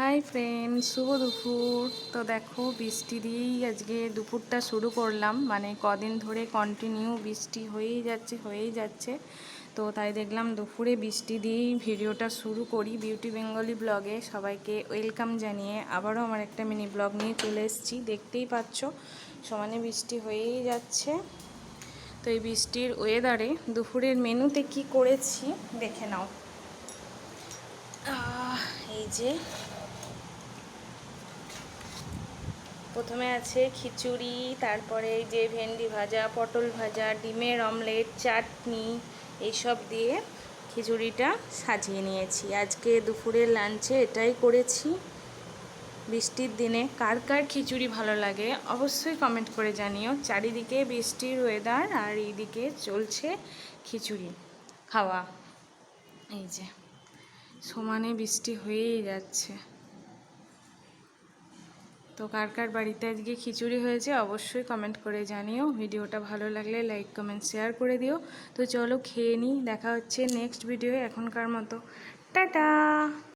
Hi friend, শুভ দুপুর। তো দেখো, বৃষ্টি দিয়েই আজকে দুপুরটা শুরু করলাম। মানে কদিন ধরে কন্টিনিউ বৃষ্টি হয়েই যাচ্ছে। তো তাই দেখলাম দুপুরে বৃষ্টি দিয়েই ভিডিওটা শুরু করি। বিউটি বেঙ্গলি ব্লগে সবাইকে ওয়েলকাম জানিয়ে আবারও আমার একটা মিনি ব্লগ নিয়ে চলে এসেছি। দেখতেই পাচ্ছ সমানে বৃষ্টি হয়েই যাচ্ছে। তো এই বৃষ্টির ওয়েদারে দুপুরের মেনুতে কি করেছি দেখে নাও। এই যে প্রথমে আছে খিচুড়ি, তারপরে এই যে ভেন্ডি ভাজা, পটল ভাজা, ডিমের অমলেট, চাটনি, এইসব দিয়ে খিচুড়িটা সাজিয়ে নিয়েছি। আজকে দুপুরের লাঞ্চে এটাই করেছি। বৃষ্টির দিনে কার কার খিচুড়ি ভালো লাগে অবশ্যই কমেন্ট করে জানিও। চারিদিকে বৃষ্টির ওয়েদার আর এইদিকে চলছে খিচুড়ি খাওয়া। এই যে সমানে বৃষ্টি হয়েই যাচ্ছে। তো কার কার বাড়িতে আজকে খিচুড়ি হয়েছে অবশ্যই কমেন্ট করে জানিও। ভিডিওটা ভালো লাগলে লাইক কমেন্ট শেয়ার করে দিও। তো চলো খেয়ে নিই, দেখা হচ্ছে নেক্সট ভিডিও। এখনকার মতো টাটা।